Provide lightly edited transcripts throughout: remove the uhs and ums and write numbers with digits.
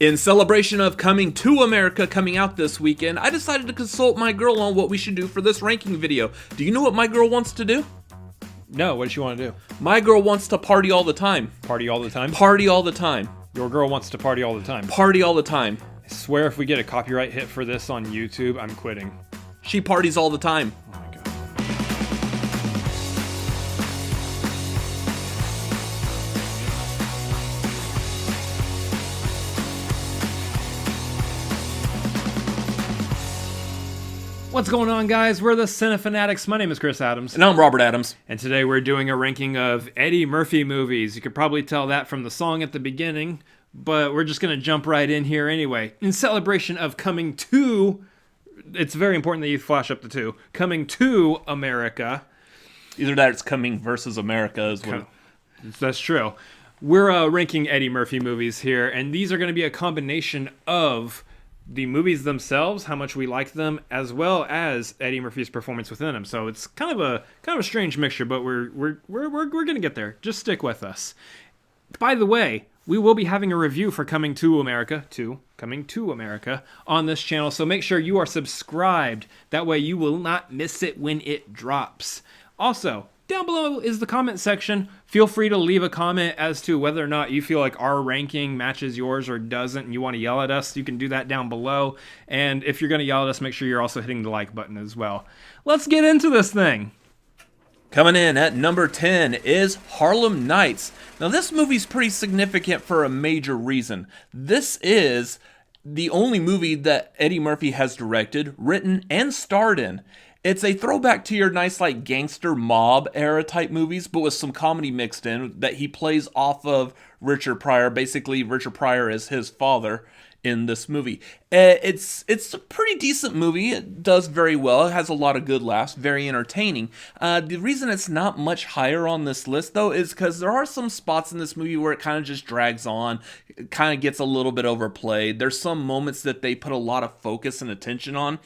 In celebration of Coming to America coming out this weekend, I decided to consult my girl on what we should do for this ranking video. Do you know what my girl wants to do? No, what does she want to do? My girl wants to party all the time. Party all the time? Party all the time. Your girl wants to party all the time. Party all the time. I swear if we get a copyright hit for this on YouTube, I'm quitting. She parties all the time. Oh my god. What's going on, guys? We're the Cinefanatics. My name is Chris Adams. And I'm Robert Adams. And today we're doing a ranking of Eddie Murphy movies. You could probably tell that from the song at the beginning, but we're just going to jump right in here anyway. In celebration of coming to, it's very important that you flash up the two, coming to America. Either that or it's Coming versus America as well. That's true. We're ranking Eddie Murphy movies here, and these are going to be a combination of the movies themselves, how much we like them, as well as Eddie Murphy's performance within them. So it's kind of a strange mixture, but we're gonna get there. Just stick with us. By the way, we will be having a review for Coming to America on this channel. So make sure you are subscribed. That way you will not miss it when it drops. Also, down below is the comment section. Feel free to leave a comment as to whether or not you feel like our ranking matches yours or doesn't, and you want to yell at us. You can do that down below. And if you're going to yell at us, make sure you're also hitting the like button as well. Let's get into this thing. Coming in at number 10 is Harlem Nights. Now this movie's pretty significant for a major reason. This is the only movie that Eddie Murphy has directed, written, and starred in. It's a throwback to your nice, like, gangster mob era type movies, but with some comedy mixed in that he plays off of Richard Pryor. Basically, Richard Pryor is his father in this movie. It's a pretty decent movie. It does very well. It has a lot of good laughs. Very entertaining. The reason it's not much higher on this list, though, is because there are some spots in this movie where it kind of just drags on. It kind of gets a little bit overplayed. There's some moments that they put a lot of focus and attention on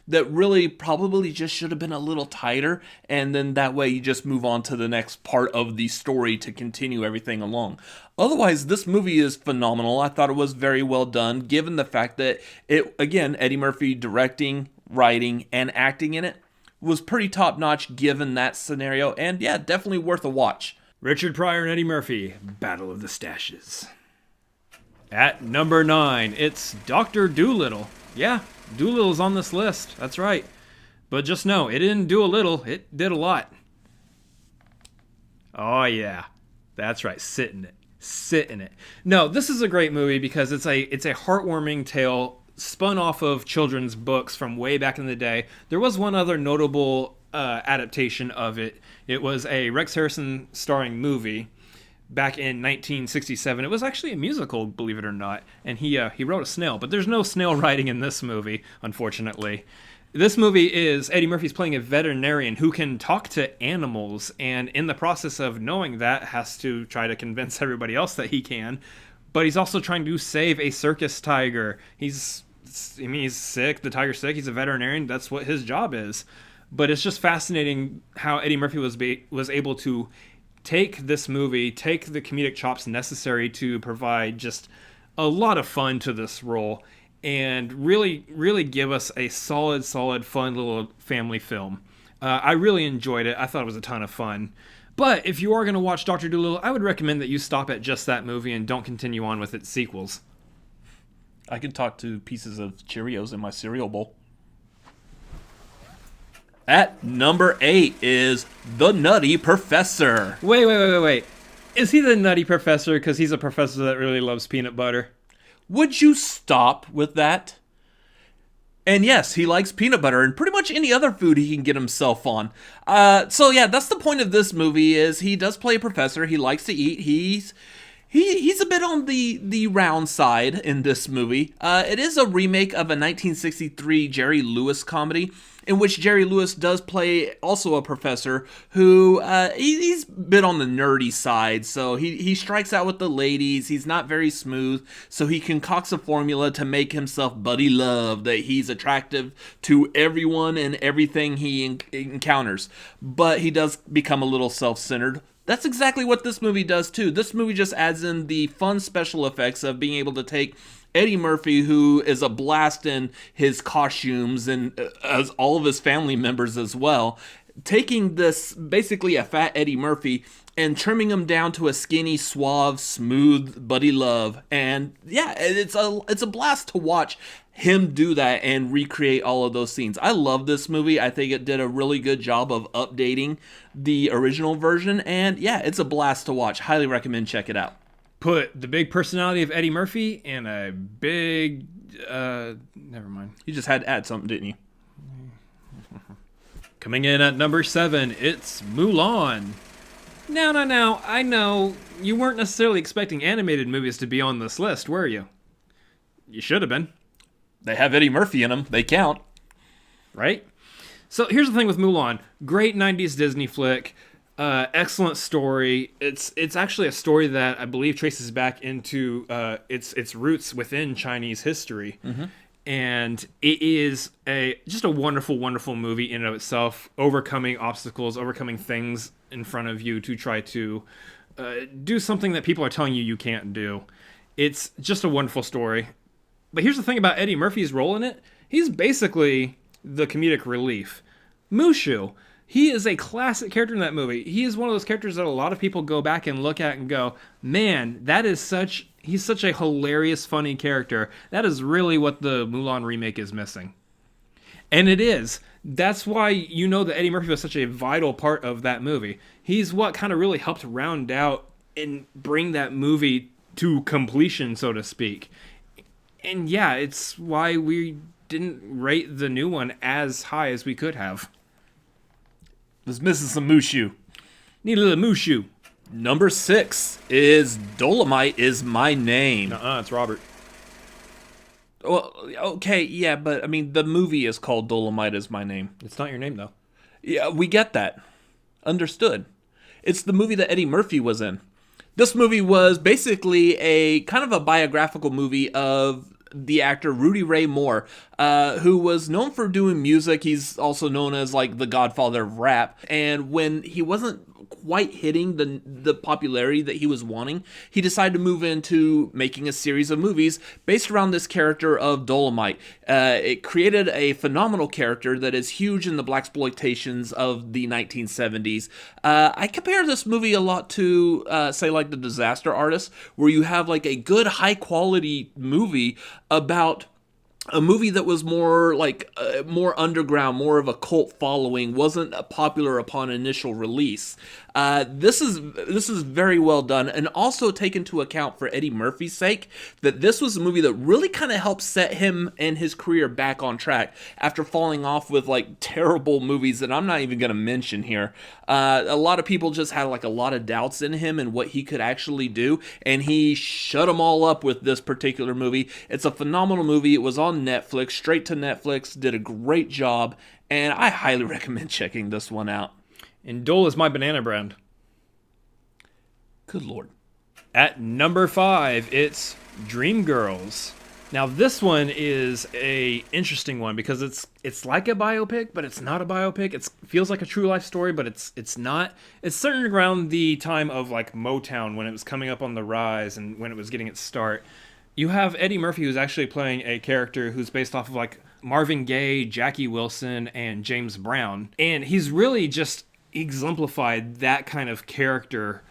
that really probably just should have been a little tighter, and then that way you just move on to the next part of the story to continue everything along. Otherwise, this movie is phenomenal. I thought it was very well done, given the fact that it, again, Eddie Murphy directing, writing, and acting in it was pretty top-notch given that scenario, and yeah, definitely worth a watch. Richard Pryor and Eddie Murphy, Battle of the Stashes. At number 9, it's Dr. Doolittle. Yeah, Doolittle's on this list, that's right. But just know, it didn't do a little, it did a lot. Oh yeah, that's right, sit in it. No, this is a great movie because it's a heartwarming tale spun off of children's books from way back in the day. There was one other notable adaptation of it. It was a Rex Harrison starring movie back in 1967. It was actually a musical, believe it or not, and he wrote a snail, but there's no snail writing in this movie, unfortunately. This movie is Eddie Murphy's playing a veterinarian who can talk to animals, and in the process of knowing that, has to try to convince everybody else that he can, but he's also trying to save a circus tiger. He's sick, the tiger's sick, he's a veterinarian, that's what his job is. But it's just fascinating how Eddie Murphy was able to take this movie, take the comedic chops necessary to provide just a lot of fun to this role, and really, really give us a solid, fun little family film. I really enjoyed it. I thought it was a ton of fun. But if you are going to watch Dr. Dolittle, I would recommend that you stop at just that movie and don't continue on with its sequels. I can talk to pieces of Cheerios in my cereal bowl. At number 8 is The Nutty Professor. Wait. Is he the Nutty Professor because he's a professor that really loves peanut butter? Would you stop with that? And yes, he likes peanut butter and pretty much any other food he can get himself on. So yeah, that's the point of this movie, is he does play a professor. He likes to eat. He's a bit on the round side in this movie. It is a remake of a 1963 Jerry Lewis comedy, in which Jerry Lewis does play also a professor who, he's a bit on the nerdy side, so he strikes out with the ladies, he's not very smooth, so he concocts a formula to make himself buddy love, that he's attractive to everyone and everything he encounters. But he does become a little self-centered, That's exactly what this movie does too. This movie just adds in the fun special effects of being able to take Eddie Murphy, who is a blast in his costumes and as all of his family members as well, taking this basically a fat Eddie Murphy and trimming him down to a skinny, suave, smooth Buddy Love. And yeah, it's a blast to watch him do that and recreate all of those scenes. I love this movie. I think it did a really good job of updating the original version. And yeah, it's a blast to watch. Highly recommend check it out. Put the big personality of Eddie Murphy and a big... never mind. You just had to add something, didn't you? Coming in at number 7, it's Mulan. Now, I know you weren't necessarily expecting animated movies to be on this list, were you? You should have been. They have Eddie Murphy in them. They count. Right? So here's the thing with Mulan. Great 90s Disney flick. Excellent story. It's actually a story that I believe traces back into its roots within Chinese history. Mm-hmm. And it is just a wonderful, wonderful movie in and of itself, overcoming obstacles, overcoming things in front of you to try to do something that people are telling you can't do. It's just a wonderful story. But here's the thing about Eddie Murphy's role in it. He's basically the comedic relief. Mushu, he is a classic character in that movie. He is one of those characters that a lot of people go back and look at and go, man, he's such a hilarious, funny character. That is really what the Mulan remake is missing. And it is. That's why you know that Eddie Murphy was such a vital part of that movie. He's what kind of really helped round out and bring that movie to completion, so to speak. And yeah, it's why we didn't rate the new one as high as we could have. Was missing some Mushu. Need a little Mushu. Number 6 is Dolomite Is My Name. It's Robert. Well, okay, yeah, but I mean, the movie is called Dolomite Is My Name. It's not your name, though. Yeah, we get that. Understood. It's the movie that Eddie Murphy was in. This movie was basically a kind of a biographical movie of the actor Rudy Ray Moore, who was known for doing music. He's also known as like the godfather of rap. And when he wasn't quite hitting the popularity that he was wanting, he decided to move into making a series of movies based around this character of Dolomite. It created a phenomenal character that is huge in the blaxploitations of the 1970s. I compare this movie a lot to, say, like The Disaster Artist, where you have like a good, high-quality movie about a movie that was more like more underground, more of a cult following, wasn't popular upon initial release. This is very well done, and also take into account for Eddie Murphy's sake that this was a movie that really kind of helped set him and his career back on track after falling off with like terrible movies that I'm not even going to mention here. A lot of people just had like a lot of doubts in him and what he could actually do, and he shut them all up with this particular movie. It's a phenomenal movie. It was on Netflix, straight to Netflix, did a great job, and I highly recommend checking this one out. And Dole is my banana brand. Good Lord. At number 5, it's Dreamgirls. Now this one is a interesting one because it's like a biopic, but it's not a biopic. It feels like a true life story, but it's not. It's centered around the time of like Motown, when it was coming up on the rise and when it was getting its start. You have Eddie Murphy, who's actually playing a character who's based off of like Marvin Gaye, Jackie Wilson, and James Brown. And he's really just exemplified that kind of character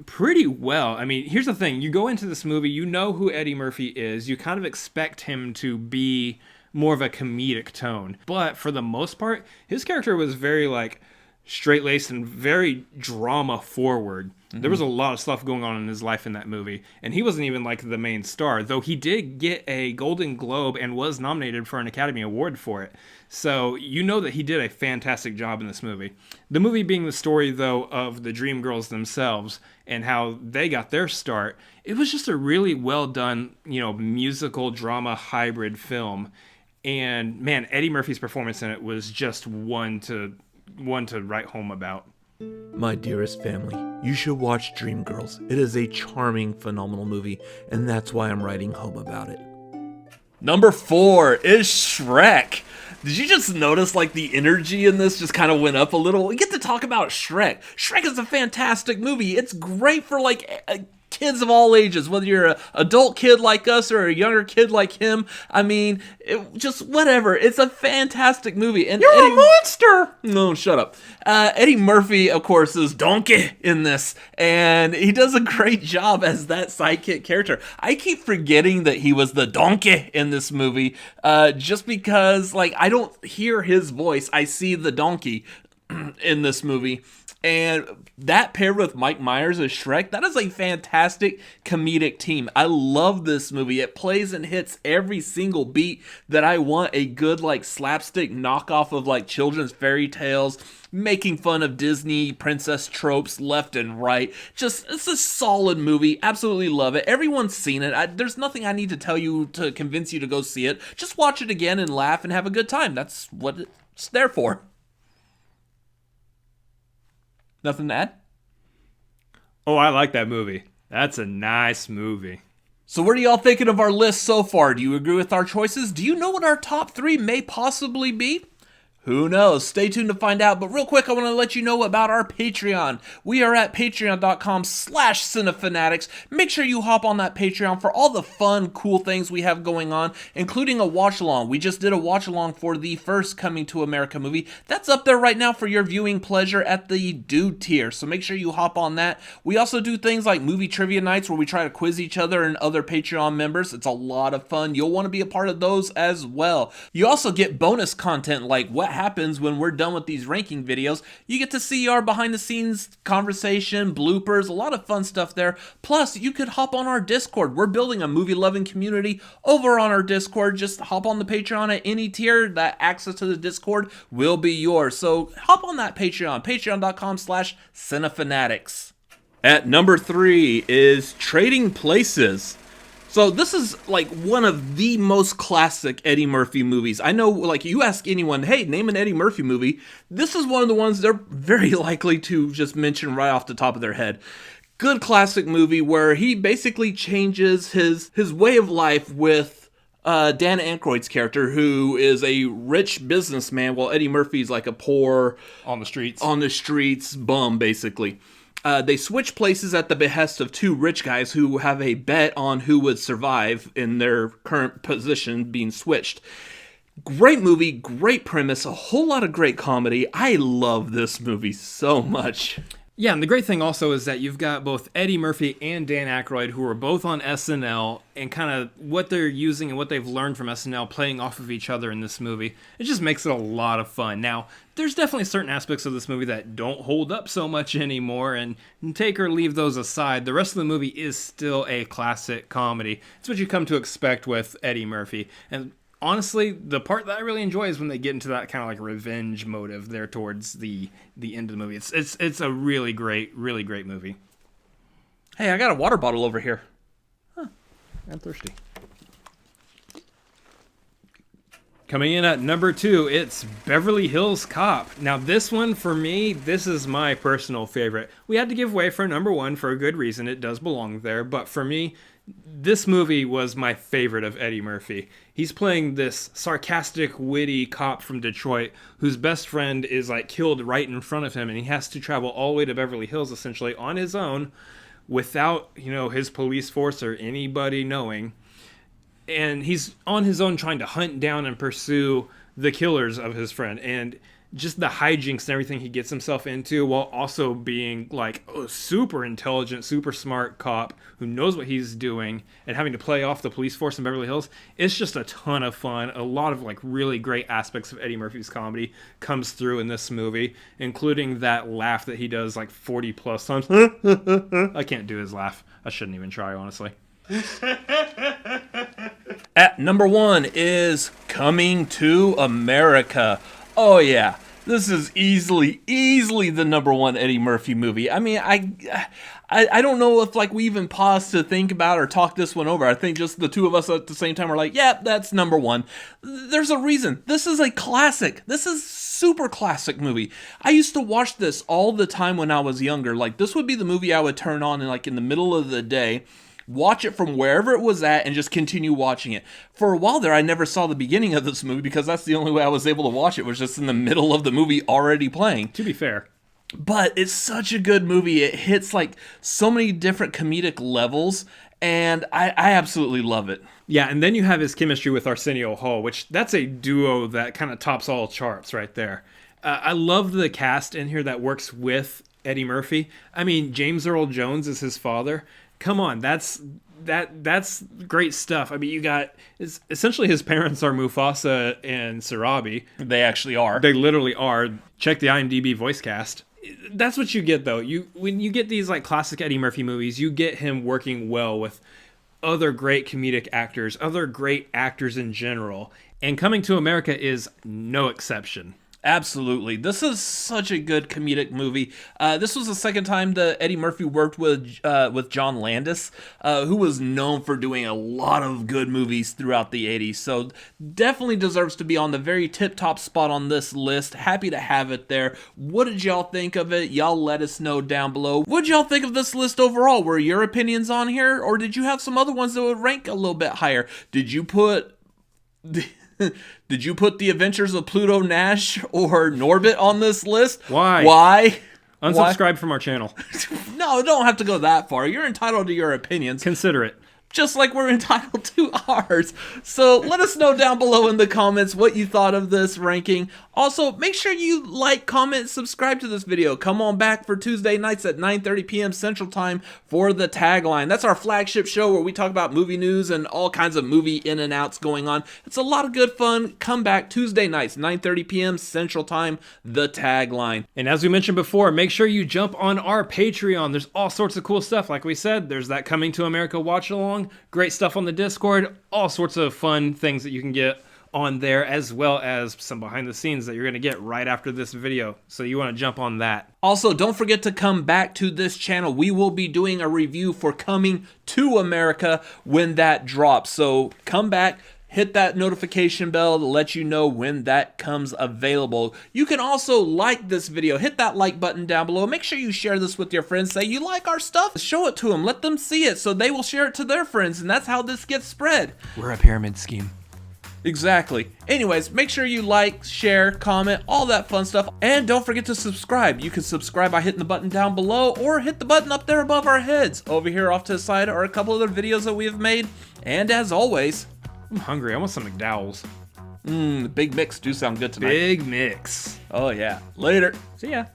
pretty well. I mean, here's the thing. You go into this movie, you know who Eddie Murphy is. You kind of expect him to be more of a comedic tone. But for the most part, his character was very like straight-laced and very drama-forward. Mm-hmm. There was a lot of stuff going on in his life in that movie, and he wasn't even like the main star, though he did get a Golden Globe and was nominated for an Academy Award for it. So you know that he did a fantastic job in this movie. The movie being the story, though, of the Dreamgirls themselves and how they got their start. It was just a really well done, musical drama hybrid film. And man, Eddie Murphy's performance in it was just one to write home about. My dearest family, you should watch Dreamgirls. It is a charming, phenomenal movie, and that's why I'm writing home about it. Number 4 is Shrek. Did you just notice like the energy in this just kind of went up a little? We get to talk about Shrek. Shrek is a fantastic movie. It's great for like kids of all ages, whether you're an adult kid like us or a younger kid like him. I mean, just whatever. It's a fantastic movie. And You're a monster! No, shut up. Eddie Murphy, of course, is Donkey in this, and he does a great job as that sidekick character. I keep forgetting that he was the donkey in this movie, just because, like, I don't hear his voice. I see the donkey in this movie. And that paired with Mike Myers as Shrek, that is a fantastic comedic team. I love this movie. It plays and hits every single beat that I want a good like slapstick knockoff of like children's fairy tales, making fun of Disney princess tropes left and right. Just, it's a solid movie. Absolutely love it. Everyone's seen it. There's nothing I need to tell you to convince you to go see it. Just watch it again and laugh and have a good time. That's what it's there for. Nothing to add? Oh, I like that movie. That's a nice movie. So what are y'all thinking of our list so far? Do you agree with our choices? Do you know what our top 3 may possibly be? Who knows? Stay tuned to find out. But real quick, I want to let you know about our Patreon. We are at patreon.com/Cinefanatics. Make sure you hop on that Patreon for all the fun, cool things we have going on, including a watch-along. We just did a watch-along for the first Coming to America movie. That's up there right now for your viewing pleasure at the Dude tier. So make sure you hop on that. We also do things like movie trivia nights where we try to quiz each other and other Patreon members. It's a lot of fun. You'll want to be a part of those as well. You also get bonus content like what happens when we're done with these ranking videos. You get to see our behind the scenes conversation, bloopers, a lot of fun stuff there. Plus, you could hop on our Discord. We're building a movie loving community over on our Discord. Just hop on the Patreon at any tier. That access to the Discord will be yours. So hop on that Patreon, patreon.com/Cinefanatics. At number 3 is Trading Places. So this is like one of the most classic Eddie Murphy movies. I know, like, you ask anyone, hey, name an Eddie Murphy movie. This is one of the ones they're very likely to just mention right off the top of their head. Good classic movie where he basically changes his way of life with Dan Aykroyd's character, who is a rich businessman, while Eddie Murphy's like a poor On the streets bum, basically. They switch places at the behest of 2 rich guys who have a bet on who would survive in their current position being switched. Great movie, great premise, a whole lot of great comedy. I love this movie so much. Yeah, and the great thing also is that you've got both Eddie Murphy and Dan Aykroyd, who are both on SNL, and kind of what they're using and what they've learned from SNL playing off of each other in this movie. It just makes it a lot of fun. Now, there's definitely certain aspects of this movie that don't hold up so much anymore, and take or leave those aside, the rest of the movie is still a classic comedy. It's what you come to expect with Eddie Murphy. And honestly, the part that I really enjoy is when they get into that kind of like revenge motive there towards the end of the movie. It's a really great movie. Hey, I got a water bottle over here. I'm thirsty. Coming in at number 2, it's Beverly Hills Cop. Now this one, for me, this is my personal favorite. We had to give way for number 1 for a good reason. It does belong there. But for me, this movie was my favorite of Eddie Murphy. He's playing this sarcastic, witty cop from Detroit whose best friend is like killed right in front of him, and he has to travel all the way to Beverly Hills essentially on his own without, his police force or anybody knowing. And he's on his own trying to hunt down and pursue the killers of his friend. And just the hijinks and everything he gets himself into, while also being like a super intelligent, super smart cop who knows what he's doing and having to play off the police force in Beverly Hills. It's just a ton of fun. A lot of like really great aspects of Eddie Murphy's comedy comes through in this movie, including that laugh that he does like 40 plus times. I can't do his laugh. I shouldn't even try, honestly. At number 1 is Coming to America. Oh yeah, this is easily the number 1 Eddie Murphy movie. I mean, I don't know if like we even paused to think about or talk this one over. I think just the two of us at the same time were like, yeah, that's number 1. There's a reason. This is a classic. This is super classic movie. I used to watch this all the time when I was younger. Like, this would be the movie I would turn on in the middle of the day watch it from wherever it was at and just continue watching it. For a while there, I never saw the beginning of this movie because that's the only way I was able to watch it, was just in the middle of the movie already playing. To be fair. But it's such a good movie. It hits like so many different comedic levels, and I absolutely love it. Yeah, and then you have his chemistry with Arsenio Hall, which that's a duo that kind of tops all charts right there. I love the cast in here that works with Eddie Murphy. I mean, James Earl Jones is his father. Come on, that's great stuff. I mean, you got essentially his parents are Mufasa and Sarabi. They actually are. They literally are. Check the IMDb voice cast. That's what you get, though. When you get these like classic Eddie Murphy movies, you get him working well with other great comedic actors, other great actors in general. And Coming to America is no exception. Absolutely. This is such a good comedic movie. This was the second time that Eddie Murphy worked with John Landis, who was known for doing a lot of good movies throughout the 80s. So definitely deserves to be on the very tip-top spot on this list. Happy to have it there. What did y'all think of it? Y'all let us know down below. What did y'all think of this list overall? Were your opinions on here? Or did you have some other ones that would rank a little bit higher? Did you put The Adventures of Pluto Nash or Norbit on this list? Why? Unsubscribe from our channel. No, don't have to go that far. You're entitled to your opinions. Consider it. Just like we're entitled to ours. So let us know down below in the comments what you thought of this ranking. Also, make sure you like, comment, subscribe to this video. Come on back for Tuesday nights at 9:30 p.m. Central Time for The Tagline. That's our flagship show where we talk about movie news and all kinds of movie in and outs going on. It's a lot of good fun. Come back Tuesday nights, 9:30 p.m. Central Time, The Tagline. And as we mentioned before, make sure you jump on our Patreon. There's all sorts of cool stuff. Like we said, there's that Coming to America watch along. Great stuff on the Discord, all sorts of fun things that you can get on there, as well as some behind the scenes that you're going to get right after this video. So you want to jump on that. Also, don't forget to come back to this channel. We will be doing a review for Coming to America when that drops. So come back. Hit that notification bell to let you know when that comes available. You can also like this video. Hit that like button down below. Make sure you share this with your friends. Say you like our stuff. Show it to them. Let them see it so they will share it to their friends. And that's how this gets spread. We're a pyramid scheme. Exactly. Anyways, make sure you like, share, comment, all that fun stuff. And don't forget to subscribe. You can subscribe by hitting the button down below or hit the button up there above our heads. Over here off to the side are a couple other videos that we have made. And as always, I'm hungry. I want some McDowell's. Big Mix do sound good tonight. Big Mix. Oh yeah. Later. See ya.